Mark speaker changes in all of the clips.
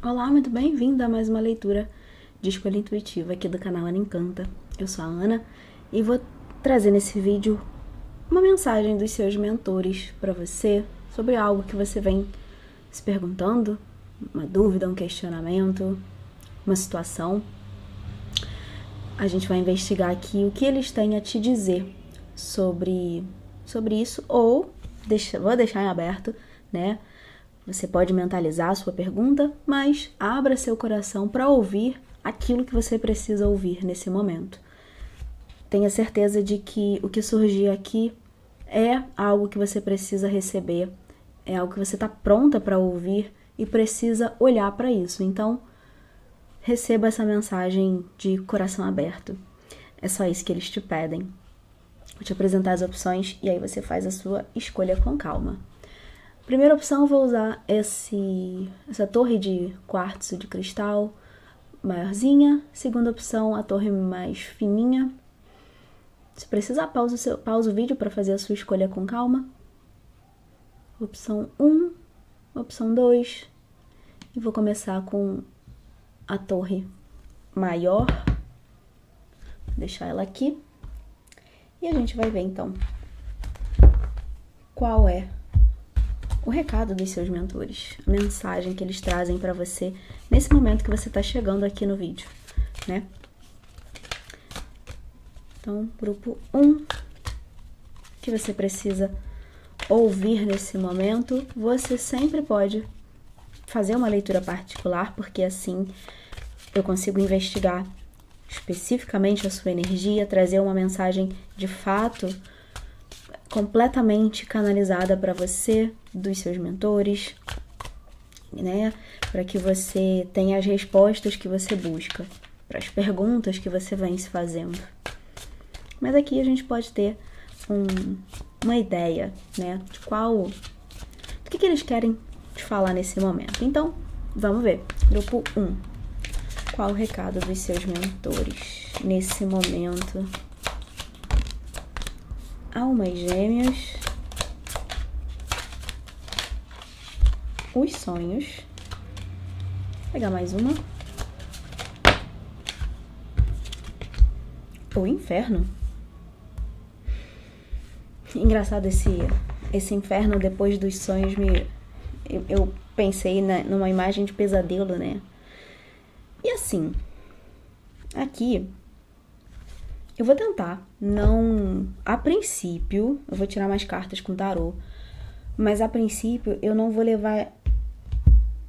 Speaker 1: Olá, muito bem-vinda a mais uma leitura de escolha intuitiva aqui do canal Ana Encanta. Eu sou a Ana e vou trazer nesse vídeo uma mensagem dos seus mentores para você sobre algo que você vem se perguntando, uma dúvida, um questionamento, uma situação. A gente vai investigar aqui o que eles têm a te dizer sobre isso, ou vou deixar em aberto, né? Você pode mentalizar a sua pergunta, mas abra seu coração para ouvir aquilo que você precisa ouvir nesse momento. Tenha certeza de que o que surgir aqui é algo que você precisa receber, é algo que você está pronta para ouvir e precisa olhar para isso. Então, receba essa mensagem de coração aberto. É só isso que eles te pedem. Vou te apresentar as opções e aí você faz a sua escolha com calma. Primeira opção, eu vou usar essa torre de quartzo de cristal maiorzinha. Segunda opção, a torre mais fininha. Se precisar, pausa o vídeo para fazer a sua escolha com calma. Opção 1, opção 2. E vou começar com a torre maior. Vou deixar ela aqui. E a gente vai ver, então, qual é o recado dos seus mentores, a mensagem que eles trazem para você nesse momento que você está chegando aqui no vídeo, né? Então, grupo 1, que você precisa ouvir nesse momento, você sempre pode fazer uma leitura particular, porque assim eu consigo investigar especificamente a sua energia, trazer uma mensagem de fato completamente canalizada para você, dos seus mentores, né? Para que você tenha as respostas que você busca, para as perguntas que você vem se fazendo. Mas aqui a gente pode ter uma ideia, né? Do que eles querem te falar nesse momento. Então, vamos ver. Grupo 1. Qual o recado dos seus mentores nesse momento? Almas gêmeas, os sonhos. Vou pegar mais uma. O inferno. Engraçado esse inferno depois dos sonhos eu pensei numa imagem de pesadelo, né? E assim, aqui eu vou tentar a princípio, eu vou tirar mais cartas com tarô, mas a princípio eu não vou levar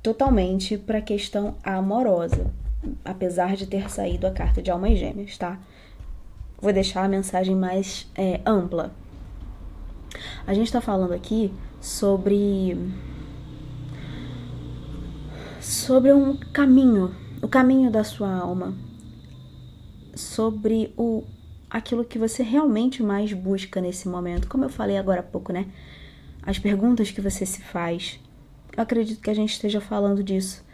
Speaker 1: totalmente para a questão amorosa, apesar de ter saído a carta de almas gêmeas, tá? Vou deixar a mensagem mais ampla. A gente tá falando aqui sobre um caminho, o caminho da sua alma, sobre aquilo que você realmente mais busca nesse momento. Como eu falei agora há pouco, né? As perguntas que você se faz. Eu acredito que a gente esteja falando disso.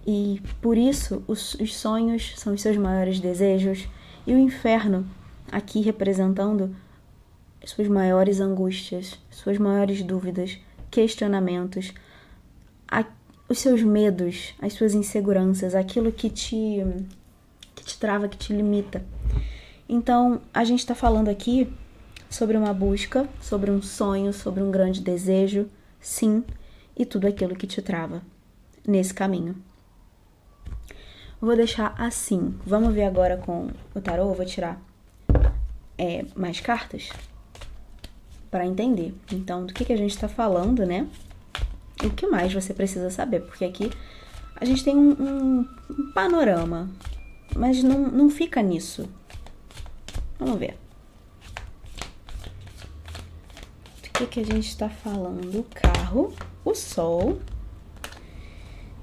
Speaker 1: E por isso, os sonhos são os seus maiores desejos. E o inferno, aqui representando as suas maiores angústias, suas maiores dúvidas, questionamentos, os seus medos, as suas inseguranças, aquilo que te trava, que te limita. Então, a gente está falando aqui sobre uma busca, sobre um sonho, sobre um grande desejo, sim, e tudo aquilo que te trava nesse caminho. Vou deixar assim. Vamos ver agora com o tarô. Eu vou tirar mais cartas para entender. Então, do que a gente está falando, né? E o que mais você precisa saber? Porque aqui a gente tem um panorama, mas não fica nisso. Vamos ver. Do que a gente está falando? O carro, o sol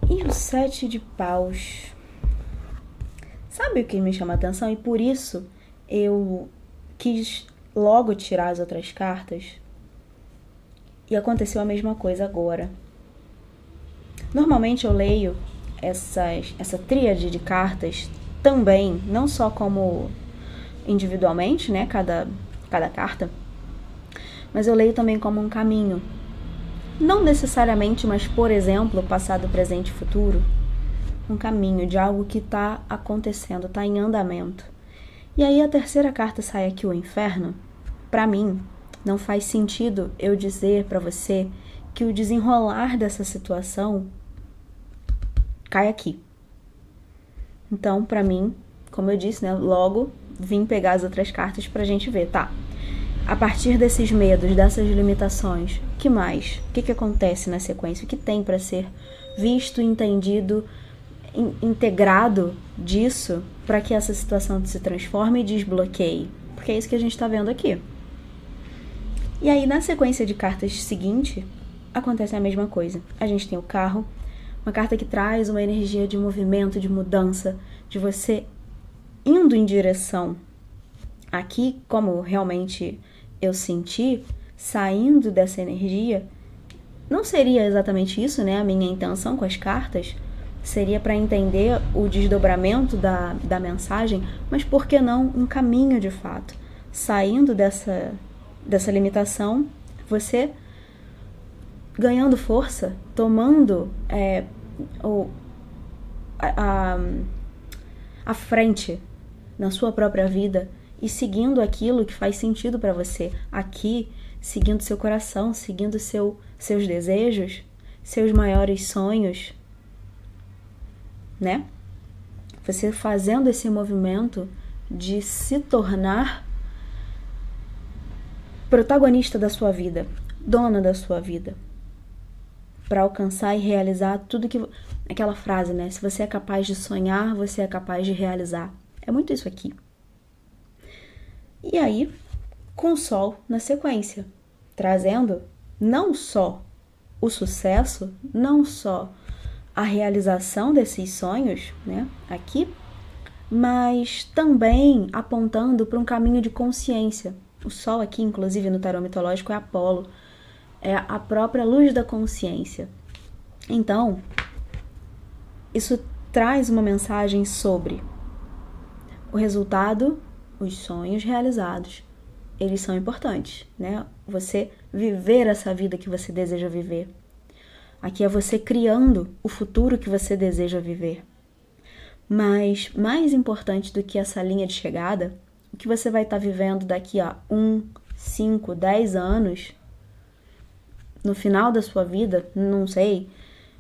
Speaker 1: e o 7 de paus. Sabe o que me chama a atenção? E por isso eu quis logo tirar as outras cartas. E aconteceu a mesma coisa agora. Normalmente eu leio essa tríade de cartas também, não só como individualmente, né, cada carta, mas eu leio também como um caminho. Não necessariamente, mas, por exemplo, passado, presente e futuro. um caminho de algo que está acontecendo, está em andamento. E aí a terceira carta sai aqui, o Inferno. Para mim, não faz sentido eu dizer para você que o desenrolar dessa situação cai aqui. Então, para mim, como eu disse, né, logo vim pegar as outras cartas pra gente ver, tá? A partir desses medos, dessas limitações, que mais? O que acontece na sequência? O que tem para ser visto, entendido, integrado disso para que essa situação se transforme e desbloqueie? Porque é isso que a gente está vendo aqui. E aí, na sequência de cartas seguinte, acontece a mesma coisa. A gente tem o Carro, uma carta que traz uma energia de movimento, de mudança, de você indo em direção. Aqui, como realmente eu senti, saindo dessa energia, não seria exatamente isso, né? A minha intenção com as cartas seria para entender o desdobramento da mensagem, mas por que não um caminho de fato? Saindo dessa limitação, você ganhando força, tomando a frente na sua própria vida e seguindo aquilo que faz sentido para você. Aqui, seguindo seu coração, seguindo seus desejos, seus maiores sonhos, né? Você fazendo esse movimento de se tornar protagonista da sua vida, dona da sua vida, para alcançar e realizar tudo que... Aquela frase, né? Se você é capaz de sonhar, você é capaz de realizar. É muito isso aqui. E aí, com o Sol na sequência, trazendo não só o sucesso, não só a realização desses sonhos, né? Aqui, mas também apontando para um caminho de consciência. O Sol aqui, inclusive no tarô mitológico, é Apolo, é a própria luz da consciência. Então, isso traz uma mensagem sobre o resultado, os sonhos realizados. Eles são importantes, né? Você viver essa vida que você deseja viver. Aqui é você criando o futuro que você deseja viver. Mas mais importante do que essa linha de chegada, o que você vai estar vivendo daqui a 1, 5, 10 anos, no final da sua vida, não sei,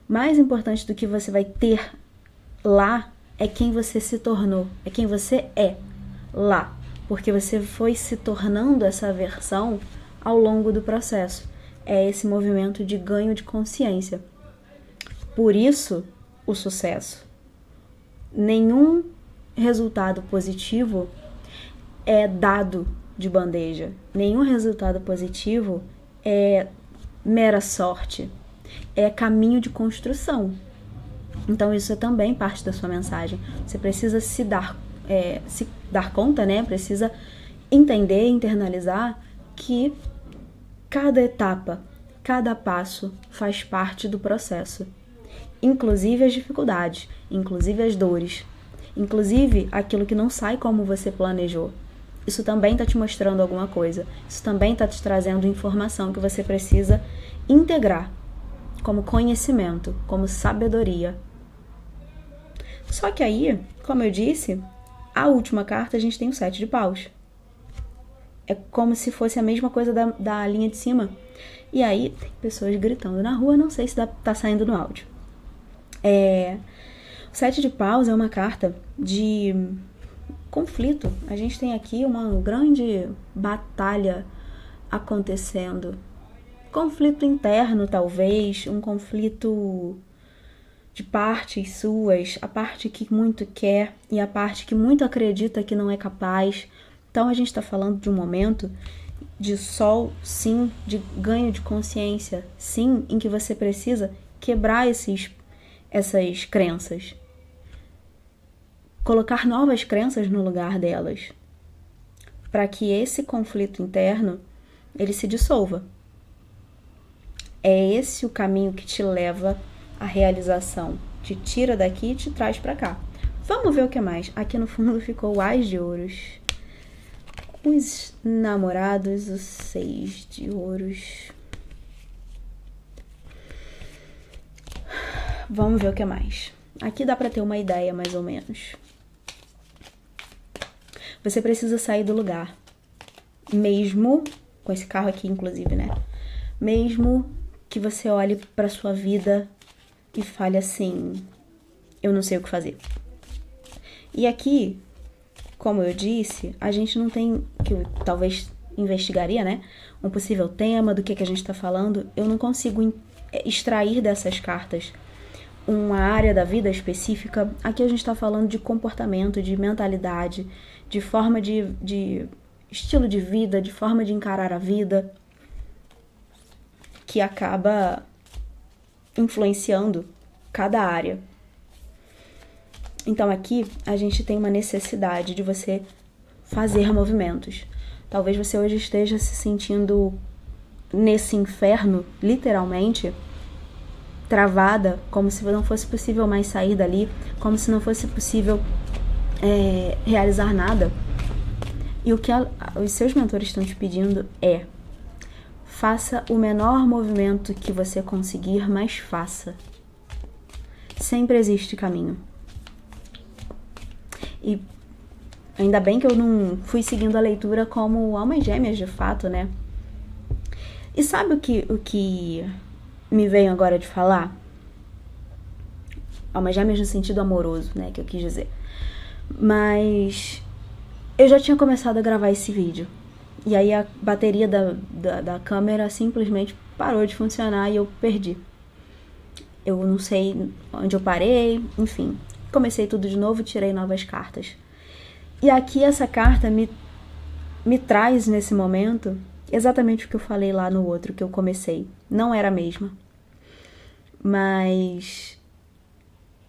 Speaker 1: mais importante do que você vai ter lá é quem você se tornou, é quem você é lá, porque você foi se tornando essa versão ao longo do processo. É esse movimento de ganho de consciência. Por isso, o sucesso. Nenhum resultado positivo é dado de bandeja. Nenhum resultado positivo é mera sorte. É caminho de construção. Então isso é também parte da sua mensagem. Você precisa se dar conta, né? Precisa entender, internalizar que cada etapa, cada passo faz parte do processo. Inclusive as dificuldades, inclusive as dores, inclusive aquilo que não sai como você planejou. Isso também está te mostrando alguma coisa. Isso também está te trazendo informação que você precisa integrar como conhecimento, como sabedoria. Só que aí, como eu disse, a última carta a gente tem o 7 de paus. É como se fosse a mesma coisa da linha de cima. E aí, tem pessoas gritando na rua, não sei se tá saindo no áudio. O 7 de paus é uma carta de conflito. A gente tem aqui uma grande batalha acontecendo. Conflito interno, talvez, um conflito de partes suas, a parte que muito quer e a parte que muito acredita que não é capaz. Então a gente está falando de um momento de sol, sim, de ganho de consciência, sim, em que você precisa quebrar essas crenças, colocar novas crenças no lugar delas, para que esse conflito interno ele se dissolva. É esse o caminho que te leva à realização, te tira daqui e te traz para cá. Vamos ver o que mais. Aqui no fundo ficou o Ás de Ouros, os namorados, o 6 de Ouros. Vamos ver o que mais. Aqui dá para ter uma ideia, mais ou menos. Você precisa sair do lugar. Mesmo com esse carro aqui, inclusive, né? Mesmo que você olhe para sua vida e fale assim, eu não sei o que fazer. E aqui, como eu disse, a gente não tem, que eu talvez investigaria, né? Um possível tema do que a gente tá falando. Eu não consigo extrair dessas cartas uma área da vida específica. Aqui a gente tá falando de comportamento, de mentalidade, de forma de estilo de vida, de forma de encarar a vida, que acaba influenciando cada área. Então aqui a gente tem uma necessidade de você fazer movimentos. Talvez você hoje esteja se sentindo nesse inferno, literalmente, travada, como se não fosse possível mais sair dali, como se não fosse possível realizar nada. E o que os seus mentores estão te pedindo é: faça o menor movimento que você conseguir, mas faça. Sempre existe caminho. E ainda bem que eu não fui seguindo a leitura como almas gêmeas de fato, né? E sabe o que me veio agora de falar? Almas gêmeas no sentido amoroso, né? Que eu quis dizer. Mas eu já tinha começado a gravar esse vídeo. E aí a bateria da câmera simplesmente parou de funcionar e eu perdi. Eu não sei onde eu parei, enfim. Comecei tudo de novo, tirei novas cartas. E aqui essa carta me traz nesse momento exatamente o que eu falei lá no outro que eu comecei. Não era a mesma. Mas...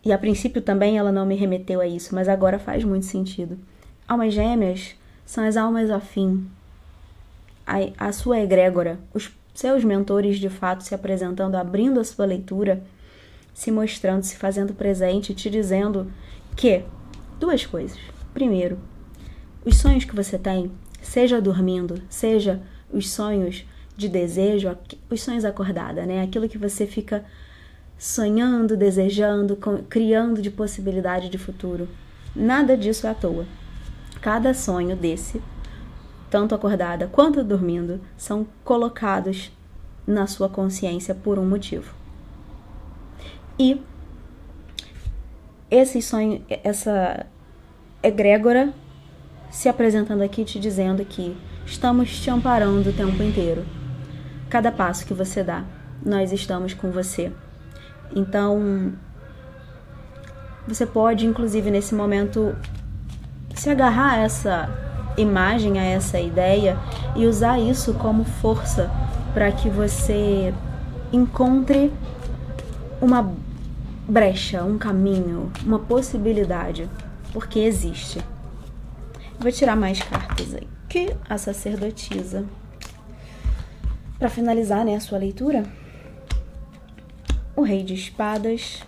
Speaker 1: E a princípio também ela não me remeteu a isso, mas agora faz muito sentido. Almas gêmeas são as almas afim. A sua egrégora, os seus mentores de fato se apresentando, abrindo a sua leitura, se mostrando, se fazendo presente, te dizendo que duas coisas. Primeiro, os sonhos que você tem, seja dormindo, seja os sonhos de desejo, os sonhos acordada, né? Aquilo que você fica sonhando, desejando, criando de possibilidade de futuro. Nada disso é à toa. Cada sonho desse, tanto acordada quanto dormindo, são colocados na sua consciência por um motivo. E esse sonho, essa egrégora se apresentando aqui, te dizendo que estamos te amparando o tempo inteiro. Cada passo que você dá, nós estamos com você. Então, você pode, inclusive, nesse momento, se agarrar a essa imagem, a essa ideia e usar isso como força para que você encontre uma brecha, um caminho, uma possibilidade, porque existe. Vou tirar mais cartas aqui. A sacerdotisa. Para finalizar, né, a sua leitura, o rei de espadas,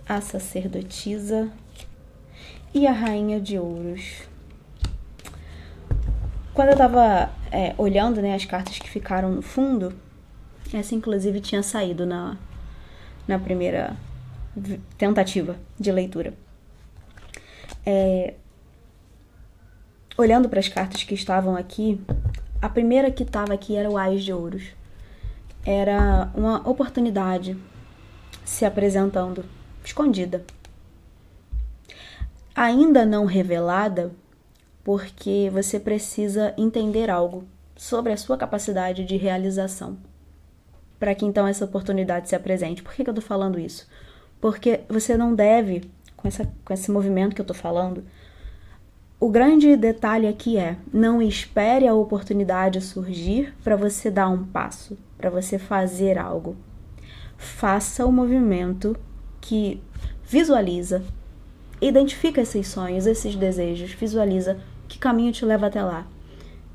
Speaker 1: a sacerdotisa e a rainha de ouros. Quando eu tava olhando, né, as cartas que ficaram no fundo, essa inclusive tinha saído na primeira tentativa de leitura. Olhando para as cartas que estavam aqui, a primeira que estava aqui era o Ás de Ouros. Era uma oportunidade se apresentando, escondida. Ainda não revelada, porque você precisa entender algo sobre a sua capacidade de realização, para que então essa oportunidade se apresente. Por que eu tô falando isso? Porque você não deve, com esse movimento que eu tô falando, o grande detalhe aqui é, não espere a oportunidade surgir para você dar um passo, para você fazer algo. Faça o movimento que visualiza, identifica esses sonhos, esses desejos, visualiza que caminho te leva até lá.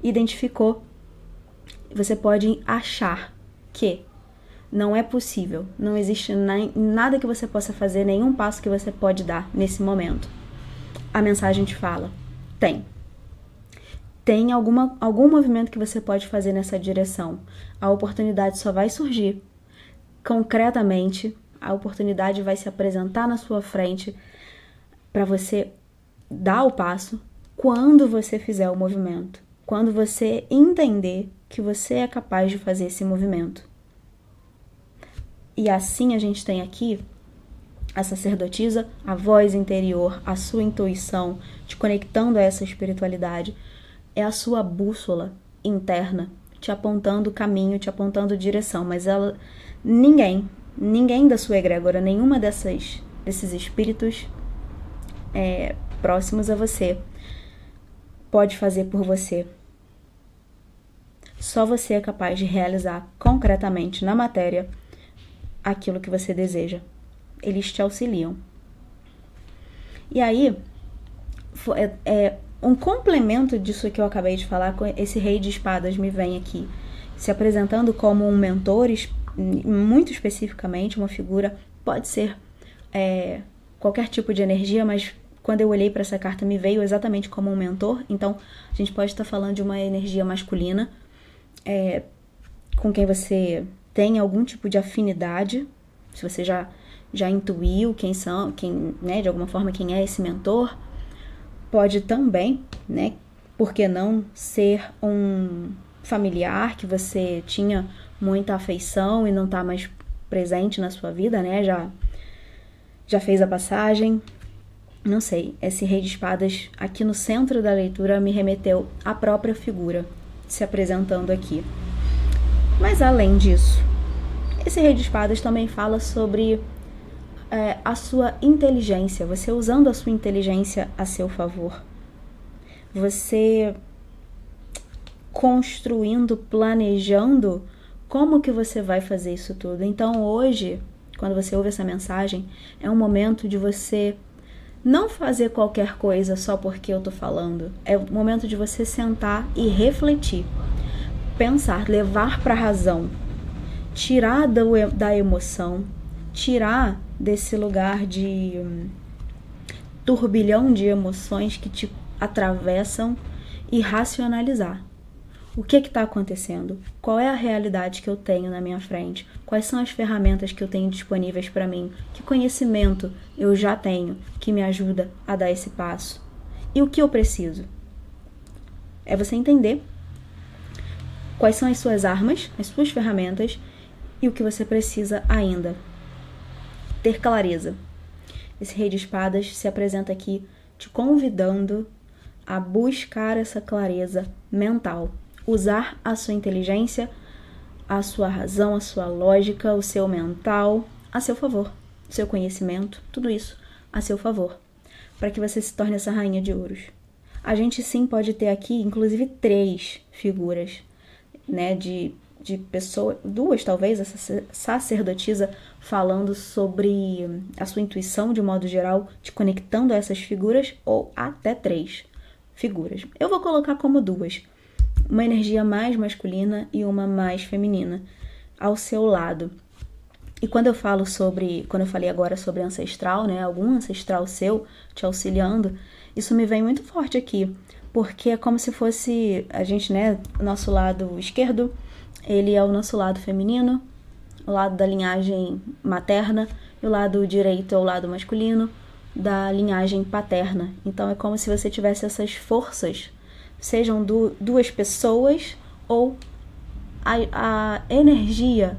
Speaker 1: Identificou, você pode achar que não é possível, não existe nada que você possa fazer, nenhum passo que você pode dar nesse momento. A mensagem te fala, tem algum movimento que você pode fazer nessa direção. A oportunidade só vai surgir concretamente a oportunidade vai se apresentar na sua frente para você dar o passo quando você fizer o movimento, quando você entender que você é capaz de fazer esse movimento. E assim a gente tem aqui a sacerdotisa, a voz interior, a sua intuição, te conectando a essa espiritualidade. É a sua bússola interna, te apontando o caminho, te apontando direção. Mas ninguém da sua egrégora, nenhuma desses espíritos próximos a você pode fazer por você. Só você é capaz de realizar concretamente na matéria aquilo que você deseja. Eles te auxiliam. E aí, um complemento disso que eu acabei de falar, esse rei de espadas me vem aqui, se apresentando como um mentor, muito especificamente, uma figura, pode ser qualquer tipo de energia, mas quando eu olhei para essa carta me veio exatamente como um mentor. Então, a gente pode estar falando de uma energia masculina, com quem você tem algum tipo de afinidade, se você já intuiu de alguma forma quem é esse mentor. Pode também, por que não, ser um familiar que você tinha muita afeição e não está mais presente na sua vida, já fez a passagem. Não sei, esse rei de espadas aqui no centro da leitura me remeteu à própria figura se apresentando aqui. Mas além disso, esse rei de espadas também fala sobre a sua inteligência, você usando a sua inteligência a seu favor. Você construindo, planejando como que você vai fazer isso tudo. Então hoje, quando você ouve essa mensagem, é um momento de você não fazer qualquer coisa só porque eu tô falando. É o momento de você sentar e refletir, pensar, levar para a razão, tirar da emoção, tirar desse lugar de turbilhão de emoções que te atravessam e racionalizar. O que está acontecendo? Qual é a realidade que eu tenho na minha frente? Quais são as ferramentas que eu tenho disponíveis para mim? Que conhecimento eu já tenho que me ajuda a dar esse passo? E o que eu preciso? É você entender quais são as suas armas, as suas ferramentas e o que você precisa ainda. Ter clareza. Esse rei de espadas se apresenta aqui te convidando a buscar essa clareza mental. Usar a sua inteligência, a sua razão, a sua lógica, o seu mental a seu favor. O seu conhecimento, tudo isso a seu favor. Para que você se torne essa rainha de ouros. A gente sim pode ter aqui, inclusive, 3 figuras, de pessoa, 2 talvez, essa sacerdotisa falando sobre a sua intuição de um modo geral, te conectando a essas figuras, ou até 3 figuras. Eu vou colocar como 2, uma energia mais masculina e uma mais feminina ao seu lado. E quando eu falei agora sobre ancestral, algum ancestral seu te auxiliando, isso me vem muito forte aqui, porque é como se fosse a gente, nosso lado esquerdo, ele é o nosso lado feminino, o lado da linhagem materna, e o lado direito é o lado masculino da linhagem paterna. Então é como se você tivesse essas forças, sejam 2 pessoas ou a energia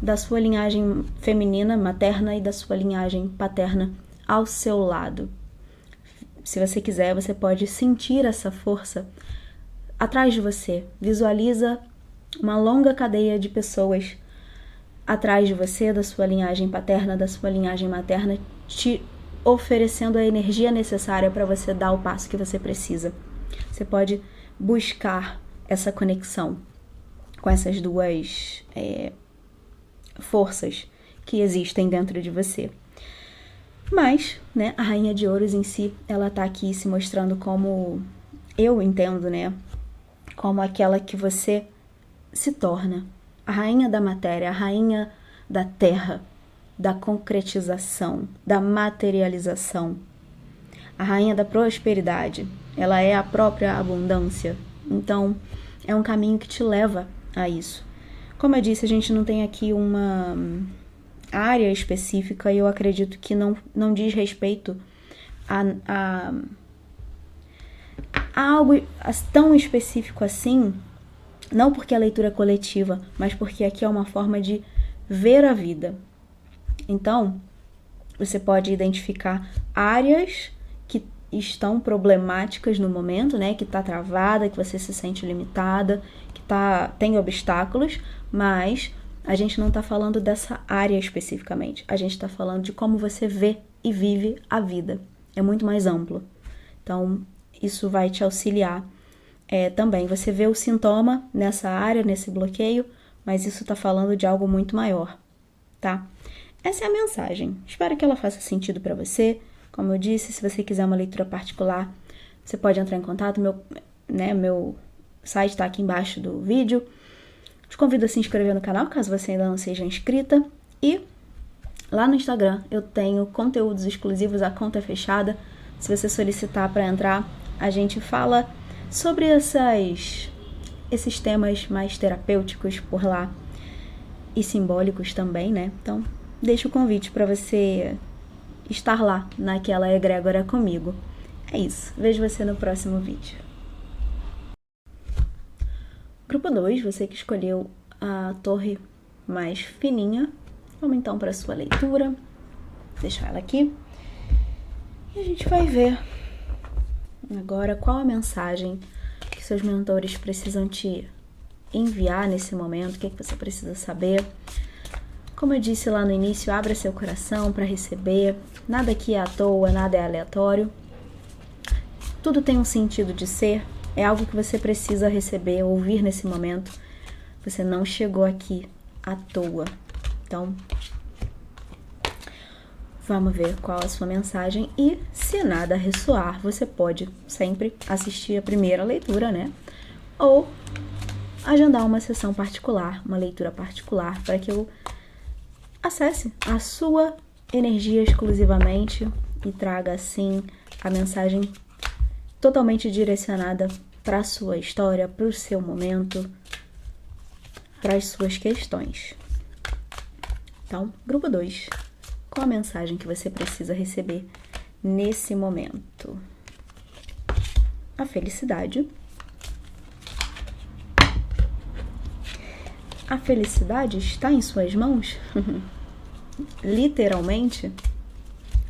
Speaker 1: da sua linhagem feminina, materna, e da sua linhagem paterna ao seu lado. Se você quiser, você pode sentir essa força atrás de você. Visualiza uma longa cadeia de pessoas atrás de você, da sua linhagem paterna, da sua linhagem materna, te oferecendo a energia necessária para você dar o passo que você precisa. Você pode buscar essa conexão com essas 2 forças que existem dentro de você. Mas, a Rainha de Ouros em si, ela tá aqui se mostrando como, eu entendo, como aquela que você se torna. A rainha da matéria, a rainha da terra, da concretização, da materialização. A rainha da prosperidade, ela é a própria abundância. Então, é um caminho que te leva a isso. Como eu disse, a gente não tem aqui área específica e eu acredito que não diz respeito a algo tão específico assim, não porque a leitura é coletiva, mas porque aqui é uma forma de ver a vida. Então, você pode identificar áreas que estão problemáticas no momento, né? Que está travada, que você se sente limitada, que tem obstáculos, mas a gente não está falando dessa área especificamente. A gente está falando de como você vê e vive a vida. É muito mais amplo. Então, isso vai te auxiliar também. Você vê o sintoma nessa área, nesse bloqueio, mas isso está falando de algo muito maior, tá? Essa é a mensagem. Espero que ela faça sentido para você. Como eu disse, se você quiser uma leitura particular, você pode entrar em contato. Meu site está aqui embaixo do vídeo. Te convido a se inscrever no canal, caso você ainda não seja inscrita. E lá no Instagram eu tenho conteúdos exclusivos, a conta é fechada. Se você solicitar para entrar, a gente fala sobre esses temas mais terapêuticos por lá e simbólicos também, né? Então, deixo o convite para você estar lá naquela egrégora comigo. É isso. Vejo você no próximo vídeo. Grupo 2, você que escolheu a torre mais fininha. Vamos então para a sua leitura. Vou deixar ela aqui. E a gente vai ver agora qual a mensagem que seus mentores precisam te enviar nesse momento, o que você precisa saber. Como eu disse lá no início, abra seu coração para receber. Nada aqui é à toa, nada é aleatório. Tudo tem um sentido de ser. É algo que você precisa receber, ouvir nesse momento. Você não chegou aqui à toa. Então, vamos ver qual a sua mensagem. E se nada ressoar, você pode sempre assistir a primeira leitura, né? Ou agendar uma sessão particular, uma leitura particular, para que eu acesse a sua energia exclusivamente e traga, assim, a mensagem totalmente direcionada para a sua história, para o seu momento, para as suas questões. Então, grupo 2, qual a mensagem que você precisa receber nesse momento? A felicidade. A felicidade está em suas mãos? Literalmente,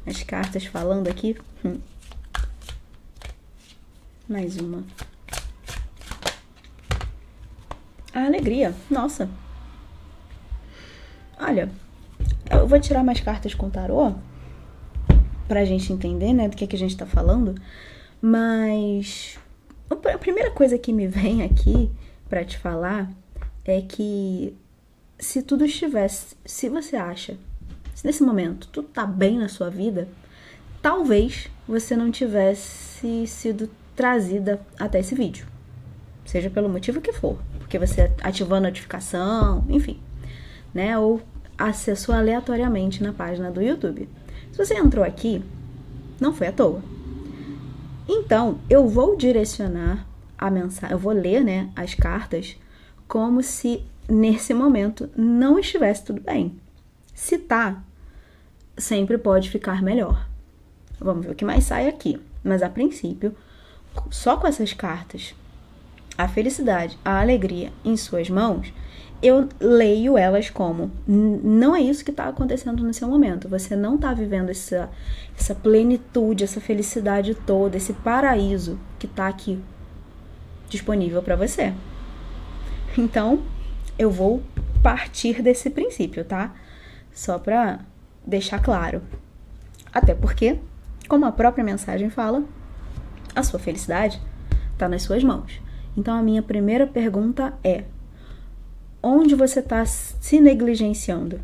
Speaker 1: as cartas falando aqui. Mais uma. A alegria. Nossa. Olha, eu vou tirar mais cartas com tarô pra gente entender, né, do que a gente tá falando. Mas a primeira coisa que me vem aqui pra te falar é que se tudo estivesse, se você acha, se nesse momento tudo tá bem na sua vida, talvez você não tivesse sido trazida até esse vídeo. Seja pelo motivo que for, porque você ativou a notificação, enfim, né? Ou acessou aleatoriamente na página do YouTube. Se você entrou aqui, não foi à toa. Então, eu vou direcionar a mensagem, eu vou ler, né, as cartas como se nesse momento não estivesse tudo bem. Se tá, sempre pode ficar melhor. Vamos ver o que mais sai aqui. Mas a princípio, só com essas cartas, a felicidade, a alegria em suas mãos, eu leio elas como não é isso que está acontecendo no seu momento. Você não está vivendo essa plenitude, essa felicidade toda, esse paraíso que está aqui disponível para você. Então, eu vou partir desse princípio, tá? Só para deixar claro. Até porque, como a própria mensagem fala, a sua felicidade está nas suas mãos. Então, a minha primeira pergunta é: onde você está se negligenciando?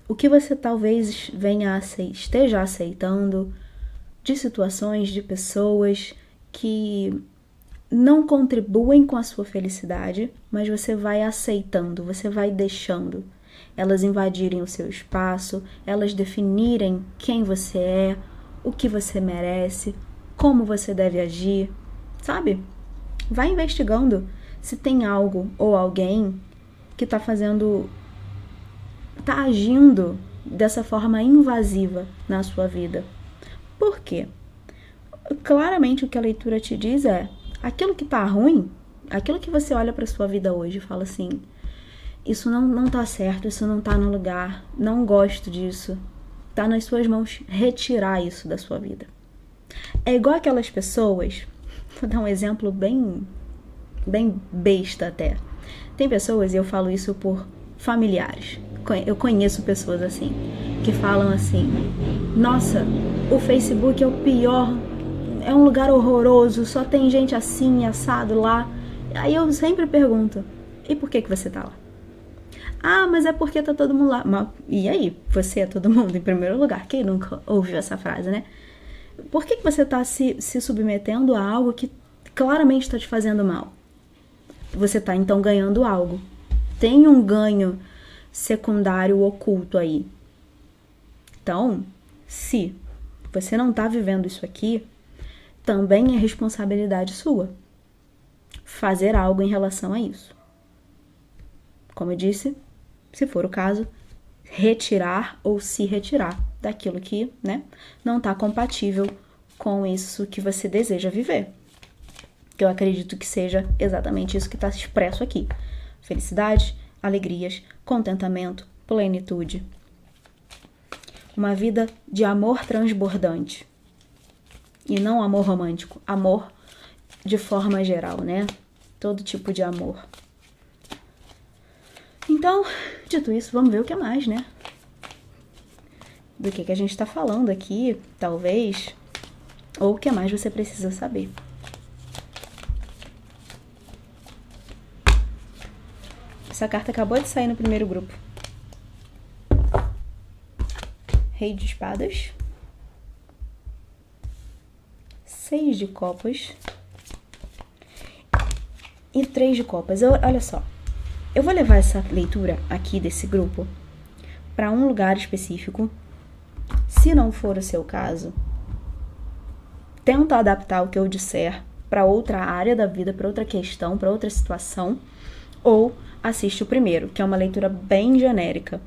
Speaker 1: O que você talvez esteja aceitando de situações, de pessoas que não contribuem com a sua felicidade, mas você vai aceitando, você vai deixando elas invadirem o seu espaço, elas definirem quem você é, o que você merece, como você deve agir, sabe? Vai investigando se tem algo ou alguém que está fazendo tá agindo dessa forma invasiva na sua vida. Por quê? Claramente o que a leitura te diz é, aquilo que tá ruim, aquilo que você olha pra sua vida hoje e fala assim, isso não tá certo, isso não tá no lugar, não gosto disso, tá nas suas mãos retirar isso da sua vida. É igual aquelas pessoas, vou dar um exemplo bem besta até. Tem pessoas, e eu falo isso por familiares, eu conheço pessoas assim, que falam assim, nossa, o Facebook é o pior, é um lugar horroroso, só tem gente assim, assado lá. Aí eu sempre pergunto, e por que você tá lá? Ah, mas é porque tá todo mundo lá. Mas, e aí? Você é todo mundo em primeiro lugar? Quem nunca ouviu essa frase, né? Por que você tá se submetendo a algo que claramente está te fazendo mal? Você tá então ganhando algo. Tem um ganho secundário oculto aí. Então, se você não tá vivendo isso aqui, também é responsabilidade sua fazer algo em relação a isso. Como eu disse, se for o caso, retirar ou se retirar daquilo que, né, não está compatível com isso que você deseja viver. Que eu acredito que seja exatamente isso que está expresso aqui. Felicidade, alegrias, contentamento, plenitude. Uma vida de amor transbordante. E não amor romântico, amor de forma geral, né? Todo tipo de amor. Então, dito isso, vamos ver o que mais, né? Do que a gente tá falando aqui, talvez, ou o que mais você precisa saber. Essa carta acabou de sair no primeiro grupo. Rei de espadas. 6 de copas. E 3 de copas. Olha só. Eu vou levar essa leitura aqui desse grupo para um lugar específico. Se não for o seu caso, tenta adaptar o que eu disser para outra área da vida, para outra questão, para outra situação, ou assiste o primeiro, que é uma leitura bem genérica.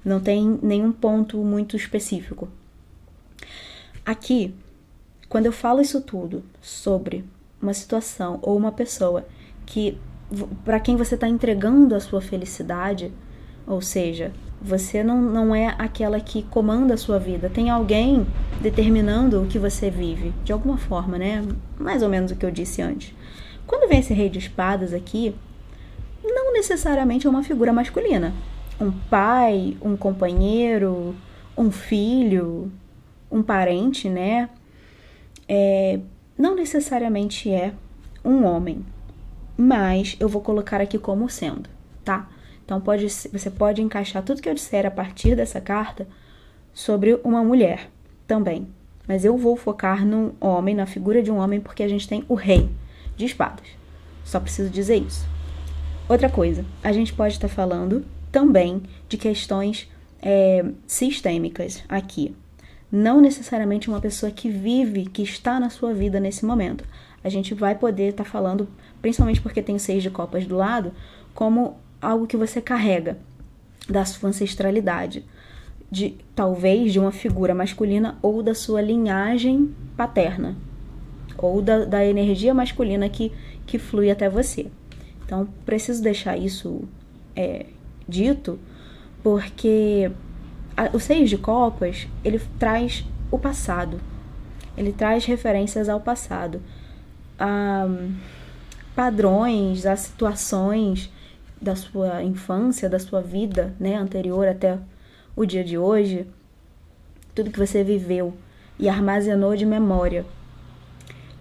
Speaker 1: Não tem nenhum ponto muito específico. Aqui, quando eu falo isso tudo sobre uma situação ou uma pessoa que para quem você está entregando a sua felicidade, ou seja, você não é aquela que comanda a sua vida, tem alguém determinando o que você vive, de alguma forma, né? Mais ou menos o que eu disse antes. Quando vem esse rei de espadas aqui, não necessariamente é uma figura masculina. Um pai, um companheiro, um filho, um parente, né? Não necessariamente é um homem. Mas eu vou colocar aqui como sendo, tá? Então você pode encaixar tudo que eu disser a partir dessa carta sobre uma mulher também. Mas eu vou focar num homem, na figura de um homem, porque a gente tem o rei de espadas. Só preciso dizer isso. Outra coisa, a gente pode estar falando também de questões sistêmicas aqui. Não necessariamente uma pessoa que vive, que está na sua vida nesse momento. A gente vai poder estar falando, principalmente porque tem o 6 de copas do lado, como algo que você carrega da sua ancestralidade, talvez de uma figura masculina ou da sua linhagem paterna, ou da energia masculina que flui até você. Então, preciso deixar isso dito, porque o 6 de copas, ele traz o passado, ele traz referências ao passado, a padrões, a situações da sua infância, da sua vida, né, anterior até o dia de hoje, tudo que você viveu e armazenou de memória.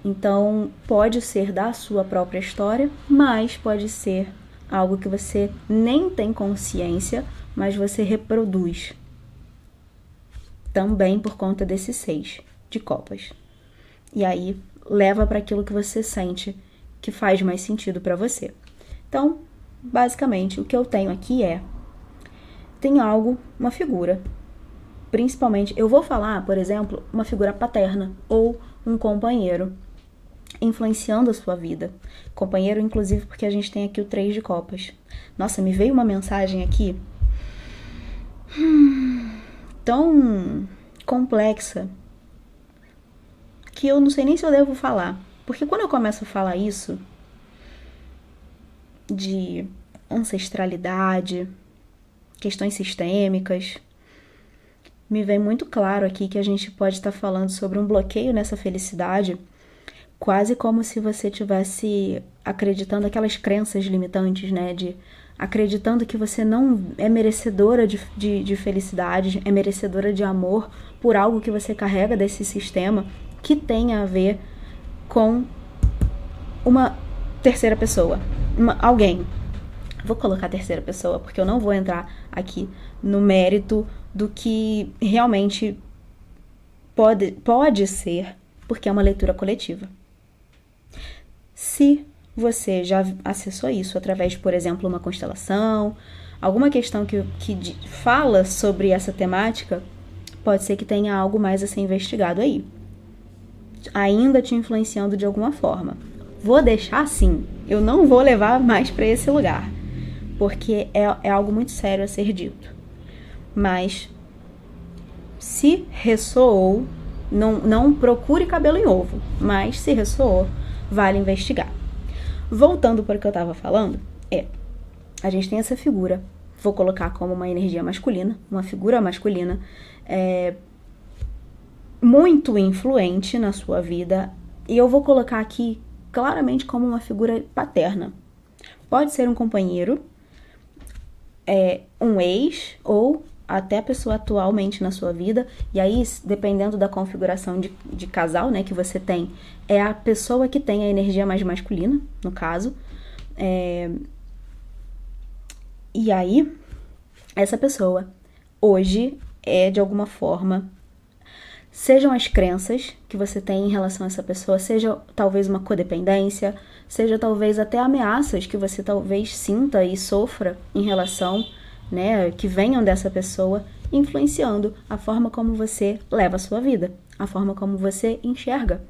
Speaker 1: Então, pode ser da sua própria história, mas pode ser algo que você nem tem consciência, mas você reproduz. Também por conta desse 6 de copas. E aí, leva para aquilo que você sente que faz mais sentido para você. Então, basicamente, o que eu tenho aqui tem algo, uma figura. Principalmente, eu vou falar, por exemplo, uma figura paterna ou um companheiro influenciando a sua vida. Companheiro, inclusive, porque a gente tem aqui o 3 de copas. Nossa, me veio uma mensagem aqui tão complexa que eu não sei nem se eu devo falar. Porque quando eu começo a falar isso de ancestralidade, questões sistêmicas, me vem muito claro aqui que a gente pode estar falando sobre um bloqueio nessa felicidade, quase como se você tivesse acreditando aquelas crenças limitantes, né? De acreditando que você não é merecedora de felicidade, é merecedora de amor por algo que você carrega desse sistema que tem a ver com uma terceira pessoa, alguém. Vou colocar terceira pessoa porque eu não vou entrar aqui no mérito do que realmente pode ser, porque é uma leitura coletiva. Se você já acessou isso através de, por exemplo, uma constelação, alguma questão que fala sobre essa temática, pode ser que tenha algo mais a ser investigado aí, ainda te influenciando de alguma forma. Vou deixar assim, eu não vou levar mais para esse lugar, porque é algo muito sério a ser dito. Mas, se ressoou, não procure cabelo em ovo, mas se ressoou, vale investigar. Voltando para o que eu estava falando, a gente tem essa figura, vou colocar como uma energia masculina, uma figura masculina, muito influente na sua vida, e eu vou colocar aqui claramente como uma figura paterna. Pode ser um companheiro, um ex, ou até a pessoa atualmente na sua vida, e aí, dependendo da configuração de casal, né, que você tem, é a pessoa que tem a energia mais masculina, no caso, e aí, essa pessoa, hoje, de alguma forma, sejam as crenças que você tem em relação a essa pessoa, seja talvez uma codependência, seja talvez até ameaças que você talvez sinta e sofra em relação, né, que venham dessa pessoa, influenciando a forma como você leva a sua vida, a forma como você enxerga.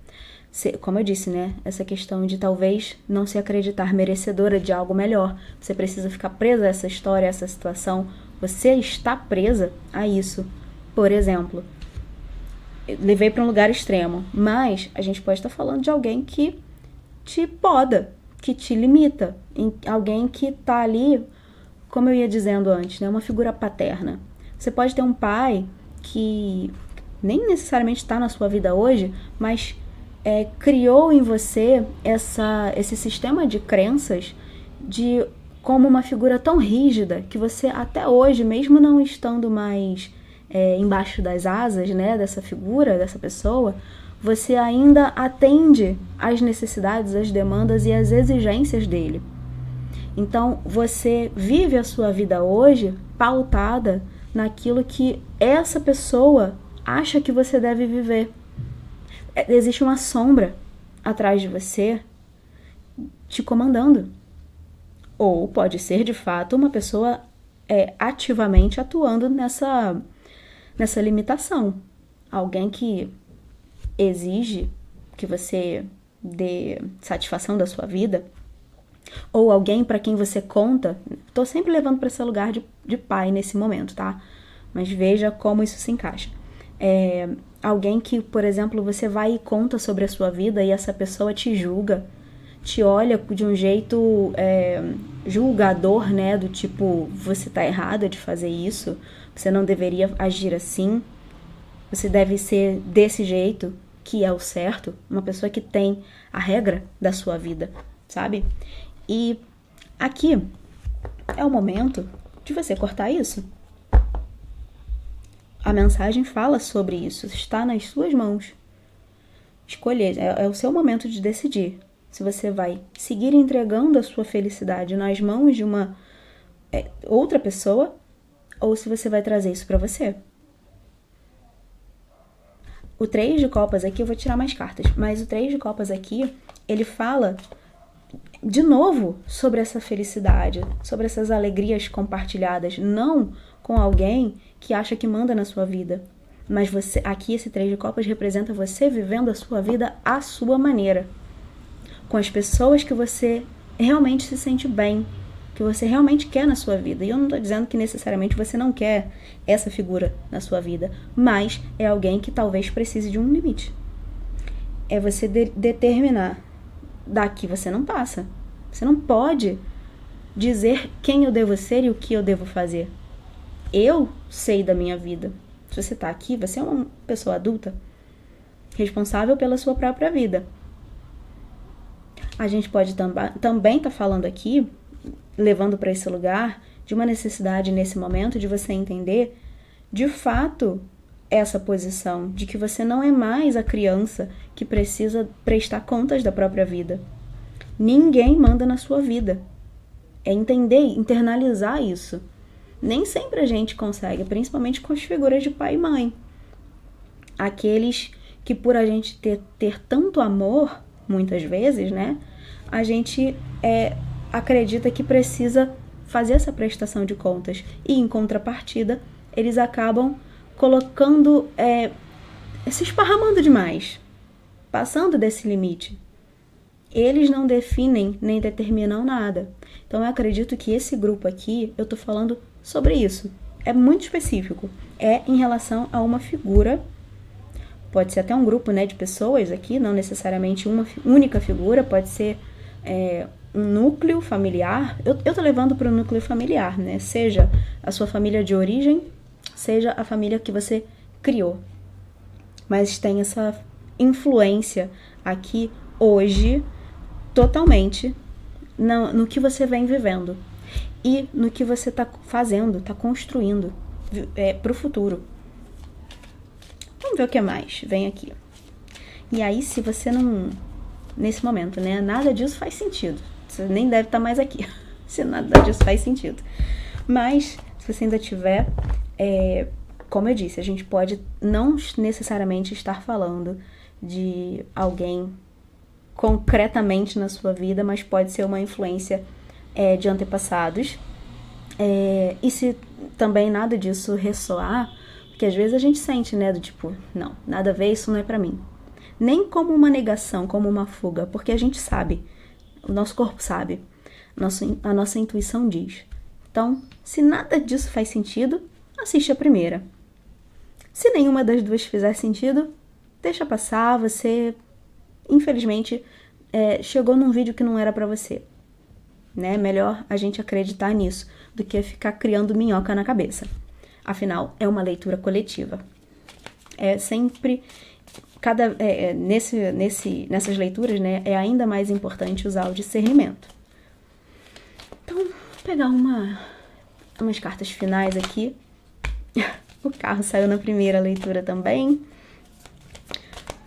Speaker 1: Como eu disse, né, essa questão de talvez não se acreditar merecedora de algo melhor. Você precisa ficar presa a essa história, a essa situação. Você está presa a isso. Por exemplo, levei para um lugar extremo, mas a gente pode estar falando de alguém que te poda, que te limita, alguém que está ali, como eu ia dizendo antes, né, uma figura paterna. Você pode ter um pai que nem necessariamente está na sua vida hoje, mas criou em você esse sistema de crenças como uma figura tão rígida que você até hoje, mesmo não estando mais embaixo das asas, né, dessa figura, dessa pessoa, você ainda atende às necessidades, às demandas e às exigências dele. Então, você vive a sua vida hoje pautada naquilo que essa pessoa acha que você deve viver. Existe uma sombra atrás de você te comandando. Ou pode ser, de fato, uma pessoa ativamente atuando nessa limitação. Alguém que exige que você dê satisfação da sua vida, ou alguém para quem você conta. Estou sempre levando para esse lugar de pai nesse momento, tá? Mas veja como isso se encaixa. Alguém que, por exemplo, você vai e conta sobre a sua vida e essa pessoa te julga, te olha de um jeito julgador, né? Do tipo, você tá errada de fazer isso, você não deveria agir assim, você deve ser desse jeito, que é o certo. Uma pessoa que tem a regra da sua vida, sabe? E aqui é o momento de você cortar isso. A mensagem fala sobre isso, está nas suas mãos. Escolher, é o seu momento de decidir se você vai seguir entregando a sua felicidade nas mãos de uma outra pessoa ou se você vai trazer isso para você. O 3 de copas aqui, eu vou tirar mais cartas, mas o 3 de copas aqui, ele fala de novo sobre essa felicidade, sobre essas alegrias compartilhadas, não com alguém que acha que manda na sua vida, mas você, aqui esse 3 de copas representa você vivendo a sua vida à sua maneira, com as pessoas que você realmente se sente bem, que você realmente quer na sua vida. E eu não estou dizendo que necessariamente você não quer essa figura na sua vida, mas é alguém que talvez precise de um limite. É você determinar, daqui você não passa. Você não pode dizer quem eu devo ser e o que eu devo fazer. Eu sei da minha vida. Se você está aqui, você é uma pessoa adulta, responsável pela sua própria vida. A gente pode também estar falando aqui, levando para esse lugar, de uma necessidade nesse momento de você entender, de fato, essa posição de que você não é mais a criança que precisa prestar contas da própria vida. Ninguém manda na sua vida. É entender, internalizar isso. Nem sempre a gente consegue, principalmente com as figuras de pai e mãe. Aqueles que por a gente ter tanto amor, muitas vezes, né? A gente acredita que precisa fazer essa prestação de contas. E, em contrapartida, eles acabam colocando, se esparramando demais, passando desse limite. Eles não definem nem determinam nada. Então, eu acredito que esse grupo aqui, eu tô falando sobre isso. É muito específico. É em relação a uma figura. Pode ser até um grupo, né, de pessoas aqui, não necessariamente uma única figura. Pode ser um núcleo familiar. Eu tô levando para o núcleo familiar, né? Seja a sua família de origem, seja a família que você criou. Mas tem essa influência aqui hoje, totalmente, no que você vem vivendo e no que você está fazendo, está construindo para o futuro. Vamos ver o que mais vem aqui. E aí, se você não, nesse momento, né, nada disso faz sentido, você nem deve estar mais aqui, se nada disso faz sentido. Mas, se você ainda tiver, como eu disse, a gente pode não necessariamente estar falando de alguém concretamente na sua vida, mas pode ser uma influência de antepassados. E se também nada disso ressoar, porque às vezes a gente sente, né, do tipo, não, nada a ver, isso não é pra mim. Nem como uma negação, como uma fuga, porque a gente sabe, o nosso corpo sabe, a nossa intuição diz. Então, se nada disso faz sentido, assiste a primeira. Se nenhuma das duas fizer sentido, deixa passar, você, infelizmente, chegou num vídeo que não era pra você. Né? Melhor a gente acreditar nisso do que ficar criando minhoca na cabeça. Afinal, é uma leitura coletiva. É sempre, nessas leituras, né, é ainda mais importante usar o discernimento. Então, vou pegar umas cartas finais aqui. O carro saiu na primeira leitura também.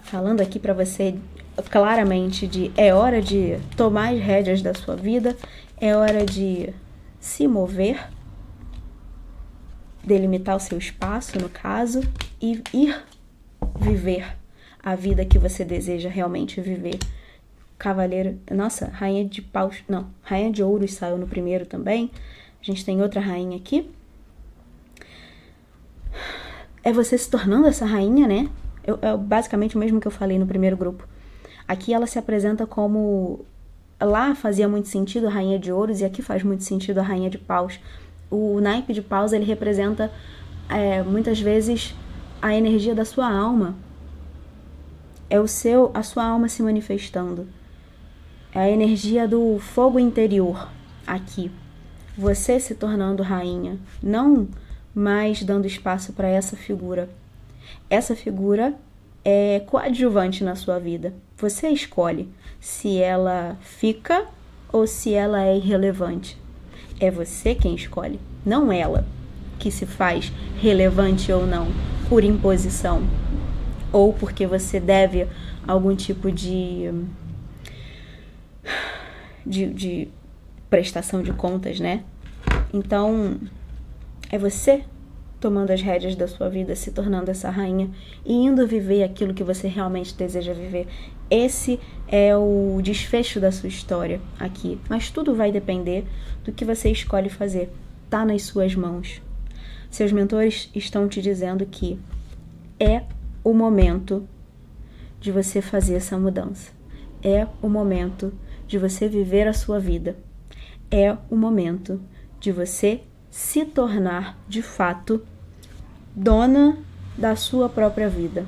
Speaker 1: Falando aqui pra você claramente é hora de tomar as rédeas da sua vida, é hora de se mover, delimitar o seu espaço, no caso, e ir viver a vida que você deseja realmente viver. Cavaleiro, nossa, rainha de paus, não, rainha de ouros saiu no primeiro também. A gente tem outra rainha aqui. É você se tornando essa rainha, né? É basicamente o mesmo que eu falei no primeiro grupo. Aqui ela se apresenta como... Lá fazia muito sentido a rainha de ouros e aqui faz muito sentido a rainha de paus. O naipe de paus, ele representa muitas vezes a energia da sua alma. É a sua alma se manifestando. É a energia do fogo interior aqui. Você se tornando rainha, não mais dando espaço para essa figura. Essa figura é coadjuvante na sua vida. Você escolhe se ela fica ou se ela é irrelevante. É você quem escolhe, não ela, que se faz relevante ou não por imposição ou porque você deve algum tipo de prestação de contas, né? Então, é você tomando as rédeas da sua vida, se tornando essa rainha e indo viver aquilo que você realmente deseja viver. Esse é o desfecho da sua história aqui. Mas tudo vai depender do que você escolhe fazer. Tá nas suas mãos. Seus mentores estão te dizendo que é o momento de você fazer essa mudança. É o momento de você viver a sua vida. é o momento de você se tornar, de fato, dona da sua própria vida,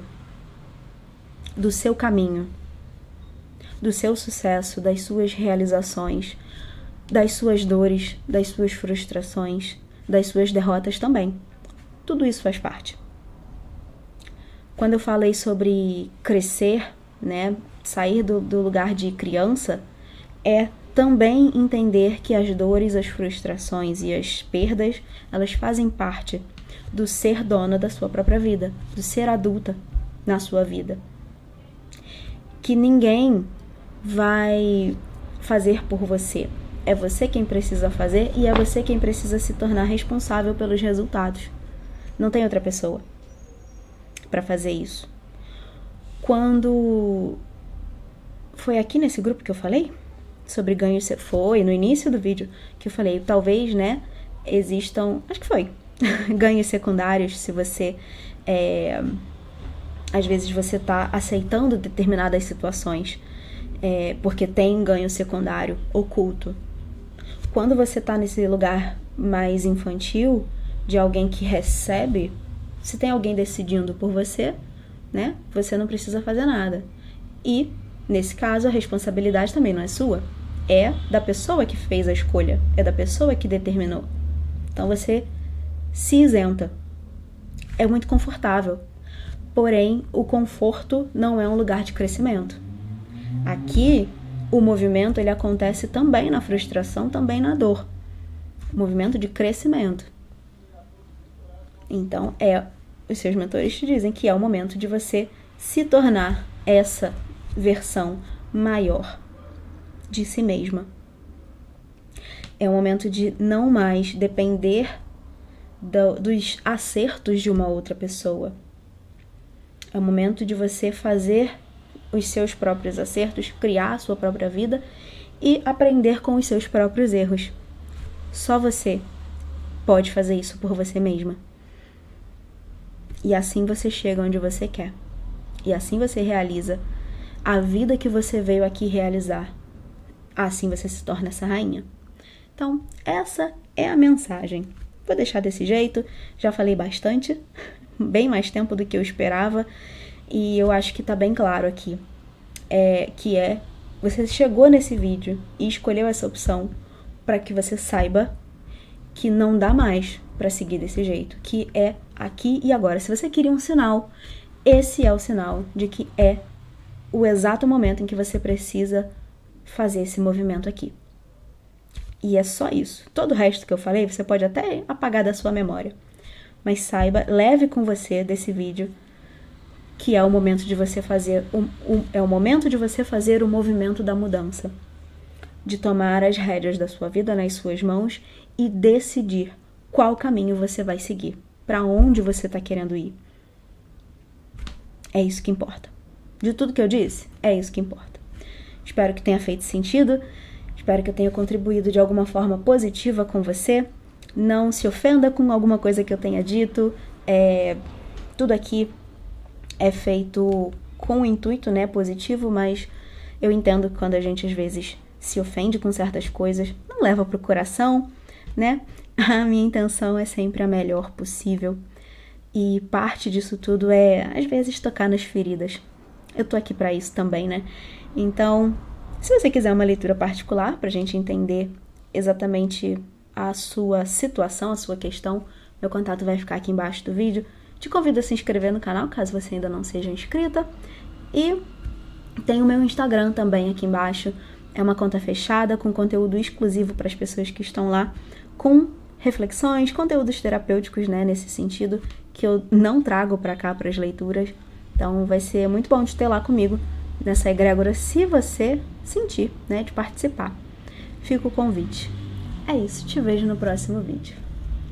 Speaker 1: do seu caminho, do seu sucesso, das suas realizações, das suas dores, das suas frustrações, das suas derrotas também. Tudo isso faz parte. Quando eu falei sobre crescer, né, sair do lugar de criança, é também entender que as dores, as frustrações e as perdas, elas fazem parte do ser dona da sua própria vida, do ser adulta na sua vida. Que ninguém vai fazer por você. É você quem precisa fazer e é você quem precisa se tornar responsável pelos resultados. Não tem outra pessoa para fazer isso. Quando foi aqui nesse grupo que eu falei sobre ganhos, foi no início do vídeo que eu falei, talvez, né, existam, acho que foi, ganhos secundários se você, às vezes você tá aceitando determinadas situações, porque tem ganho secundário oculto. Quando você tá nesse lugar mais infantil, de alguém que recebe, se tem alguém decidindo por você, né, você não precisa fazer nada. E, nesse caso, a responsabilidade também não é sua. É da pessoa que fez a escolha, é da pessoa que determinou. Então você se isenta. É muito confortável. Porém, o conforto não é um lugar de crescimento. Aqui, o movimento ele acontece também na frustração, também na dor. Movimento de crescimento. Então, os seus mentores te dizem que é o momento de você se tornar essa versão maior de si mesma. É o momento de não mais depender dos acertos de uma outra pessoa. É o momento de você fazer os seus próprios acertos, criar a sua própria vida e aprender com os seus próprios erros. Só você pode fazer isso por você mesma. E assim você chega onde você quer. E assim você realiza a vida que você veio aqui realizar. Assim você se torna essa rainha. Então, essa é a mensagem. Vou deixar desse jeito. Já falei bastante. Bem mais tempo do que eu esperava. E eu acho que tá bem claro aqui. Você chegou nesse vídeo e escolheu essa opção para que você saiba que não dá mais para seguir desse jeito, que é aqui e agora. Se você queria um sinal, esse é o sinal de que é o exato momento em que você precisa fazer esse movimento aqui. E é só isso. Todo o resto que eu falei, você pode até apagar da sua memória. Mas saiba, leve com você desse vídeo que é o momento de você fazer é o momento de você fazer o movimento da mudança, de tomar as rédeas da sua vida nas suas mãos e decidir qual caminho você vai seguir, para onde você está querendo ir. É isso que importa. De tudo que eu disse, é isso que importa. Espero que tenha feito sentido, espero que eu tenha contribuído de alguma forma positiva com você. Não se ofenda com alguma coisa que eu tenha dito. Tudo aqui é feito com o intuito, né, positivo, mas eu entendo que quando a gente às vezes se ofende com certas coisas, não leva pro coração, né? A minha intenção é sempre a melhor possível. E parte disso tudo é, às vezes, tocar nas feridas. Eu tô aqui pra isso também, né? Então, se você quiser uma leitura particular pra gente entender exatamente a sua situação, a sua questão, meu contato vai ficar aqui embaixo do vídeo. Te convido a se inscrever no canal, caso você ainda não seja inscrita. E tem o meu Instagram também aqui embaixo. É uma conta fechada, com conteúdo exclusivo para as pessoas que estão lá, com reflexões, conteúdos terapêuticos, né, nesse sentido, que eu não trago para cá para as leituras. Então vai ser muito bom de ter lá comigo, nessa egrégora, se você sentir, né, de participar. Fica o convite. É isso, te vejo no próximo vídeo.